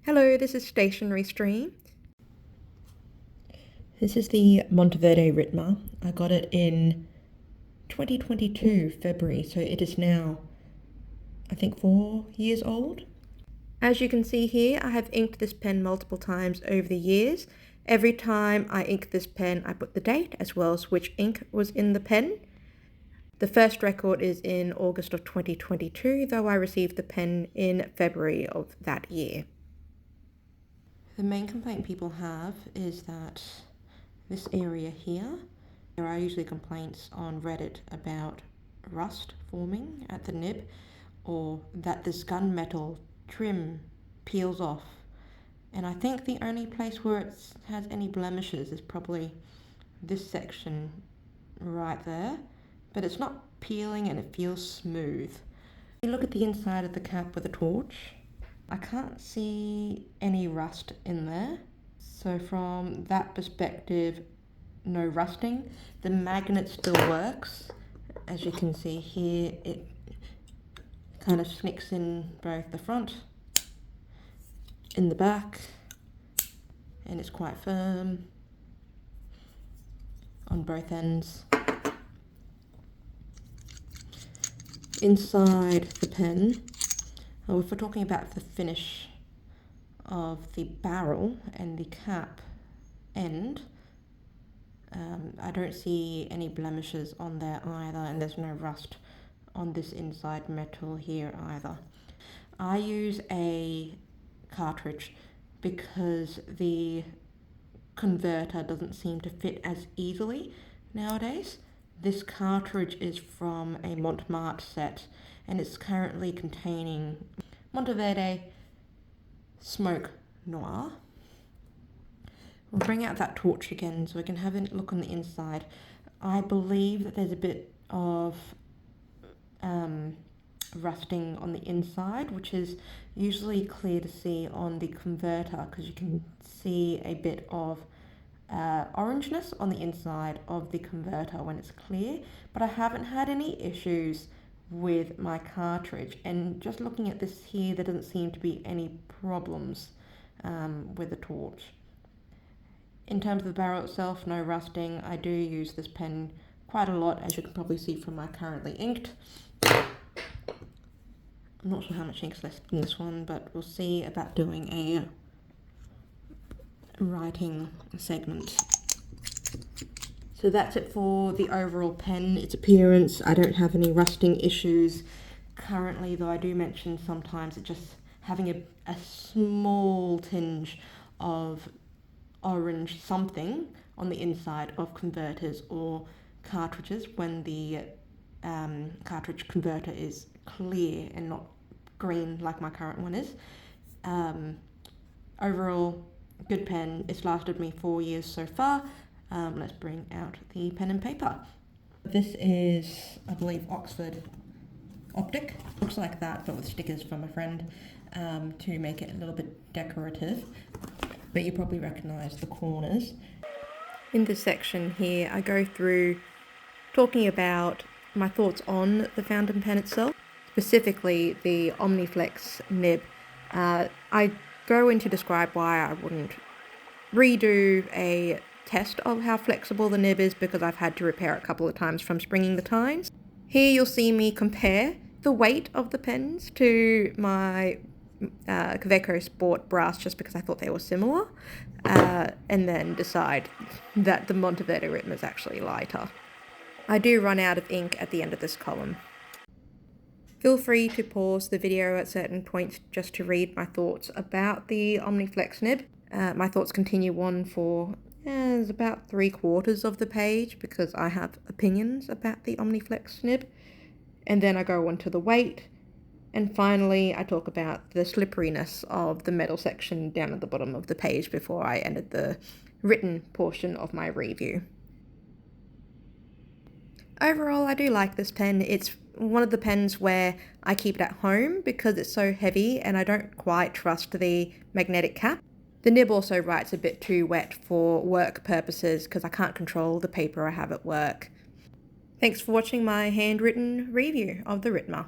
Hello, this is Stationery Stream. This is the Monteverde Ritma. I got it in 2022 February, so it is now, I think, 4 years old. As you can see here, I have inked this pen multiple times over the years. Every time I ink this pen, I put the date as well as which ink was in the pen. The first record is in August of 2022, though I received the pen in February of that year. The main complaint people have is that this area here, there are usually complaints on Reddit about rust forming at the nib, or that this gunmetal trim peels off. And I think the only place where it has any blemishes is probably this section right there, but it's not peeling and it feels smooth. If you look at the inside of the cap with a torch, I can't see any rust in there. So from that perspective, no rusting. The magnet still works. As you can see here, it kind of snicks in both the front, in the back, and it's quite firm on both ends. Inside the pen, if we're talking about the finish of the barrel and the cap end, I don't see any blemishes on there either, and there's no rust on this inside metal here either. I use a cartridge because the converter doesn't seem to fit as easily nowadays. This cartridge is from a Montmartre set, and it's currently containing Monteverde Smoke Noir. We'll bring out that torch again so we can have a look on the inside. I believe that there's a bit of rusting on the inside, which is usually clear to see on the converter because you can see a bit of orangeness on the inside of the converter when it's clear, but I haven't had any issues with my cartridge, and just looking at this here, there doesn't seem to be any problems with the torch. In terms of the barrel itself, no rusting. I do use this pen quite a lot, as you can probably see from my currently inked. I'm not sure how much ink's left in this one, but we'll see about doing a writing segment. So that's it for the overall pen, its appearance. I don't have any rusting issues currently, though I do mention sometimes it just having a small tinge of orange something on the inside of converters or cartridges when the cartridge converter is clear and not green like my current one is. Overall, good pen. It's lasted me 4 years so far. Let's bring out the pen and paper. This is, I believe, Oxford Optic. Looks like that, but with stickers from a friend to make it a little bit decorative. But you probably recognise the corners. In this section here, I go through talking about my thoughts on the fountain pen itself, specifically the Omniflex Nib. I go in to describe why I wouldn't redo a test of how flexible the nib is because I've had to repair it a couple of times from springing the tines. Here you'll see me compare the weight of the pens to my Kaweco Sport brass just because I thought they were similar, and then decide that the Monteverde Ritma is actually lighter. I do run out of ink at the end of this column. Feel free to pause the video at certain points just to read my thoughts about the Omniflex Nib. My thoughts continue on for about 3/4 of the page because I have opinions about the Omniflex Nib. And then I go on to the weight. And finally, I talk about the slipperiness of the metal section down at the bottom of the page before I ended the written portion of my review. Overall, I do like this pen. It's one of the pens where I keep it at home because it's so heavy and I don't quite trust the magnetic cap. The nib also writes a bit too wet for work purposes because I can't control the paper I have at work. Thanks for watching my handwritten review of the Ritma.